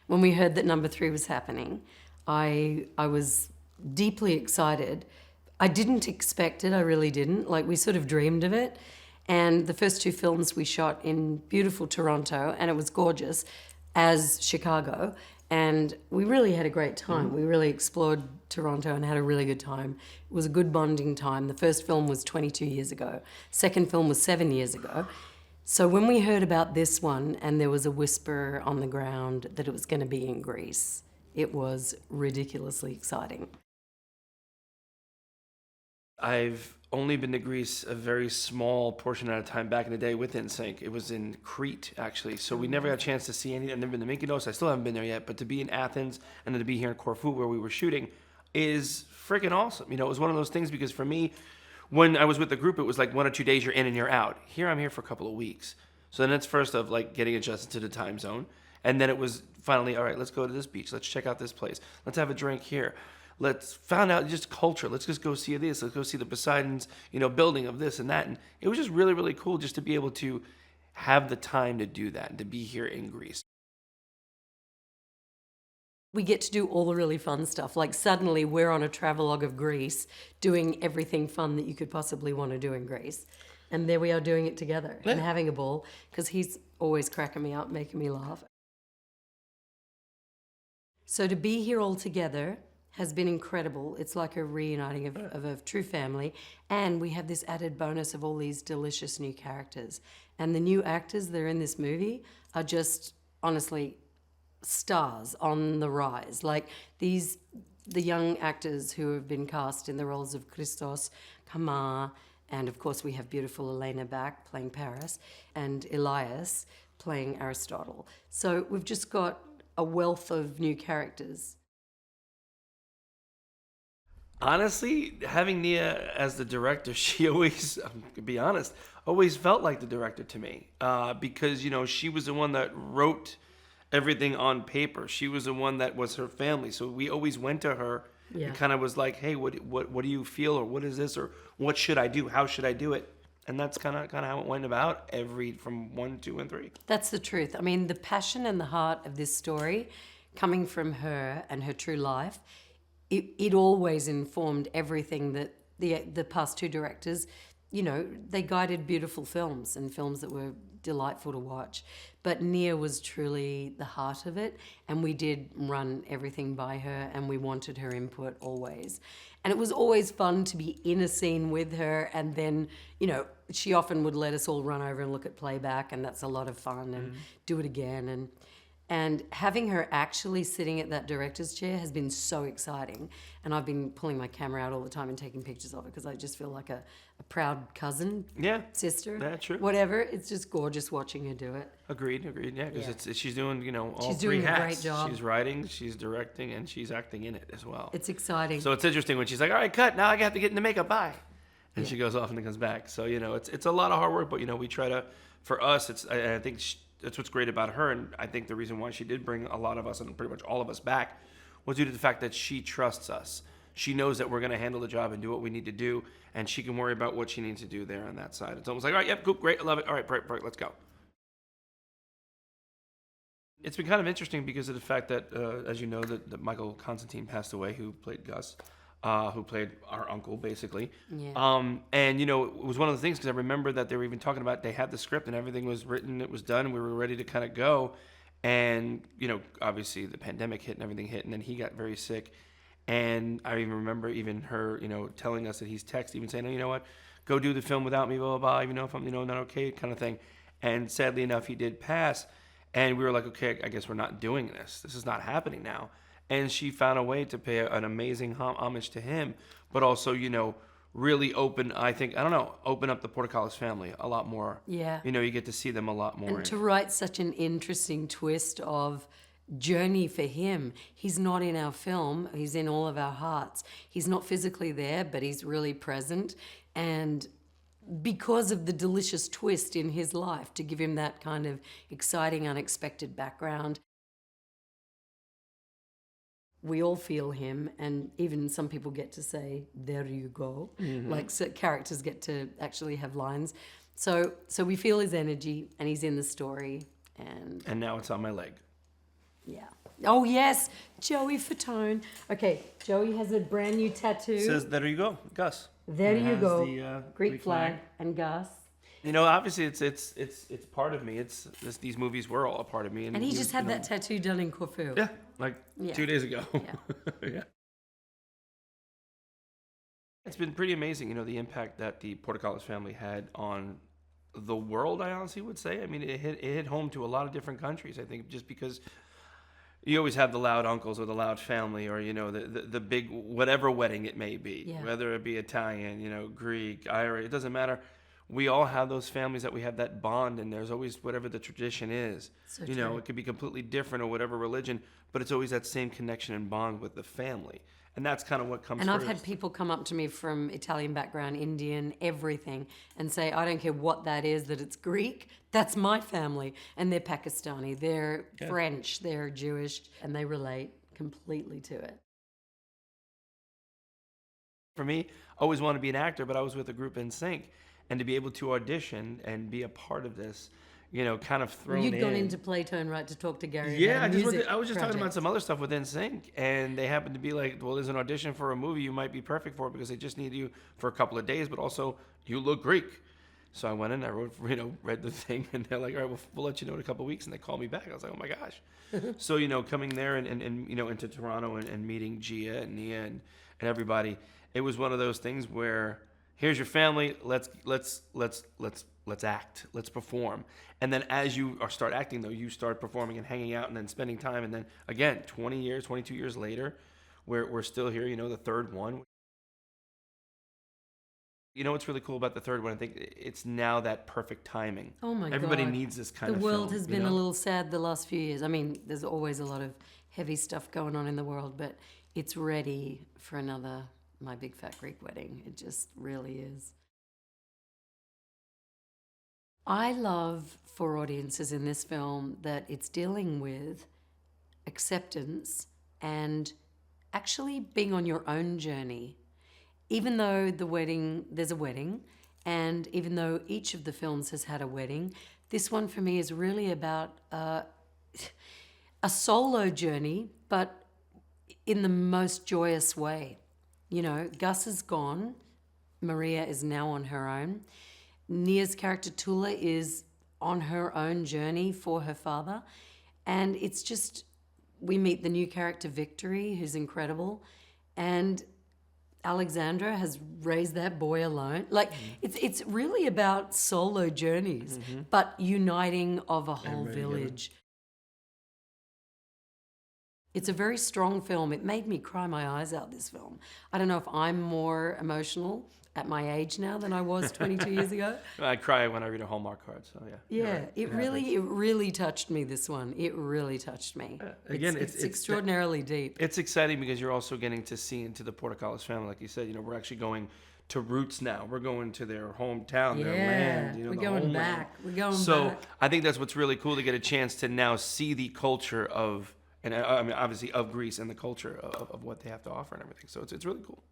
when we heard that number 3 was happening, I was deeply excited. I didn't expect it, I really didn't. Like, we sort of dreamed of it. And the first 2 films we shot in beautiful Toronto, and it was gorgeous, as Chicago. And we really had a great time. We really explored Toronto and had a really good time. It was a good bonding time. The first film was 22 years ago. Second film was 7 years ago. So when we heard about this one and there was a whisper on the ground that it was going to be in Greece, it was ridiculously exciting. I've only been to Greece a very small portion at a time back in the day with NSYNC. It was in Crete, actually. So we never got a chance to see any. I've never been to Mykonos. I still haven't been there yet. But to be in Athens and then to be here in Corfu where we were shooting is freaking awesome. You know, it was one of those things because for me, when I was with the group, it was like 1 or 2 days you're in and you're out. Here I'm here for a couple of weeks. So then it's first of like getting adjusted to the time zone. And then it was finally, all right, let's go to this beach. Let's check out this place. Let's have a drink here. Let's find out just culture. Let's just go see this. Let's go see the Poseidon's, building of this and that. And it was just really, really cool just to be able to have the time to do that and to be here in Greece. We get to do all the really fun stuff. Like suddenly we're on a travelogue of Greece doing everything fun that you could possibly want to do in Greece. And there we are doing it together and having a ball because he's always cracking me up, making me laugh. So to be here all together has been incredible. It's like a reuniting of a true family. And we have this added bonus of all these delicious new characters. And the new actors that are in this movie are just, honestly, stars on the rise. Like the young actors who have been cast in the roles of Christos, Kama, and of course we have beautiful Elena back playing Paris, and Elias playing Aristotle. So we've just got a wealth of new characters. Honestly, having Nia as the director, she always, to be honest, always felt like the director to me. Because, she was the one that wrote everything on paper. She was the one that was her family. So we always went to her and kind of was like, hey, what do you feel? Or what is this? Or what should I do? How should I do it? And that's kind of how it went about from 1, 2, and 3. That's the truth. I mean, the passion and the heart of this story coming from her and her true life, it always informed everything that the past 2 directors, they guided beautiful films and films that were delightful to watch. But Nia was truly the heart of it, and we did run everything by her, and we wanted her input always. And it was always fun to be in a scene with her, and then, she often would let us all run over and look at playback, and that's a lot of fun, and do it again. And having her actually sitting at that director's chair has been so exciting. And I've been pulling my camera out all the time and taking pictures of it because I just feel like a proud cousin, sister, true. Whatever. It's just gorgeous watching her do it. Agreed. Yeah, because she's doing, all she's 3 doing hats. A great job. She's writing, she's directing, and she's acting in it as well. It's exciting. So it's interesting when she's like, all right, cut. Now I have to get into makeup. Bye. And she goes off and then comes back. So, it's a lot of hard work, but, we try to, for us, I think that's what's great about her, and I think the reason why she did bring a lot of us and pretty much all of us back was due to the fact that she trusts us. She knows that we're going to handle the job and do what we need to do, and she can worry about what she needs to do there on that side. It's almost like, all right, yep, cool, great, I love it. All right, perfect, let's go. It's been kind of interesting because of the fact that, as you know, that Michael Constantine passed away, who played Gus. Who played our uncle, basically. Yeah. And, it was one of the things, because I remember that they were even talking about, they had the script and everything was written, it was done, we were ready to kind of go. And, obviously the pandemic hit and everything hit, and then he got very sick. And I even remember her, telling us that he's texted, even saying, oh, you know what, go do the film without me, blah, blah, blah, even if I'm, not okay, kind of thing. And sadly enough, he did pass. And we were like, okay, I guess we're not doing this. This is not happening now. And she found a way to pay an amazing homage to him, but also, really open up the Portocalis family a lot more. Yeah. You get to see them a lot more. And to write such an interesting twist of journey for him. He's not in our film, he's in all of our hearts. He's not physically there, but he's really present. And because of the delicious twist in his life, to give him that kind of exciting, unexpected background, we all feel him, and even some people get to say, there you go. Mm-hmm. Like, so characters get to actually have lines. So we feel his energy, and he's in the story. And now it's on my leg. Yeah. Oh, yes, Joey Fatone. Okay, Joey has a brand new tattoo. Says, there you go, Gus. There And it you has go. the, Greek flag and Gus. You know, obviously it's part of me. These movies were all a part of me. And he just had that tattoo done in Corfu. Yeah, like 2 days ago. Yeah. Yeah. It's been pretty amazing, the impact that the Portocalis family had on the world, I honestly would say. I mean, it hit home to a lot of different countries, I think, just because you always have the loud uncles or the loud family or, the big whatever wedding it may be, whether it be Italian, Greek, Irish, it doesn't matter. We all have those families that we have that bond, and there's always whatever the tradition is. So true. It could be completely different or whatever religion, but it's always that same connection and bond with the family. And that's kind of what comes And first. I've had people come up to me from Italian background, Indian, everything, and say, I don't care what that is, that it's Greek, that's my family. And they're Pakistani, they're French, they're Jewish, and they relate completely to it. For me, I always wanted to be an actor, but I was with a group in sync. And to be able to audition and be a part of this, kind of thrown in. You'd gone into Playtone, right, to talk to Gary Yeah, about I was just talking about some other stuff with NSYNC, and they happened to be like, well, there's an audition for a movie you might be perfect for because they just need you for a couple of days, but also you look Greek. So I went in, I wrote, read the thing, and they're like, all right, we'll let you know in a couple of weeks, and they called me back. I was like, oh my gosh. So, coming there and into Toronto and meeting Gia and Nia and everybody, it was one of those things where, here's your family. Let's act. Let's perform. And then as you start acting, though, you start performing and hanging out and then spending time. And then again, 22 years later, we're still here. The third one. What's really cool about the third one? I think it's now that perfect timing. Oh my God! Everybody needs this kind of. The world film, has been a little sad the last few years. I mean, there's always a lot of heavy stuff going on in the world, but it's ready for another My Big Fat Greek Wedding. It just really is. I love for audiences in this film that it's dealing with acceptance and actually being on your own journey. Even though there's a wedding, and even though each of the films has had a wedding, this one for me is really about a solo journey, but in the most joyous way. Gus is gone. Maria is now on her own. Nia's character Tula is on her own journey for her father. And it's just, we meet the new character Victory, who's incredible. And Alexandra has raised that boy alone. It's really about solo journeys, but uniting of a whole village. It's a very strong film. It made me cry my eyes out, this film. I don't know if I'm more emotional at my age now than I was 22 years ago. I cry when I read a Hallmark card, so yeah. Yeah, right. it really touched me, this one. It really touched me. Again, it's extraordinarily deep. It's exciting because you're also getting to see into the Portocalis family. Like you said, we're actually going to roots now. We're going to their hometown, their land. We're going back. So I think that's what's really cool, to get a chance to now see the culture of, and I mean, obviously of Greece and the culture of what they have to offer and everything. So it's really cool.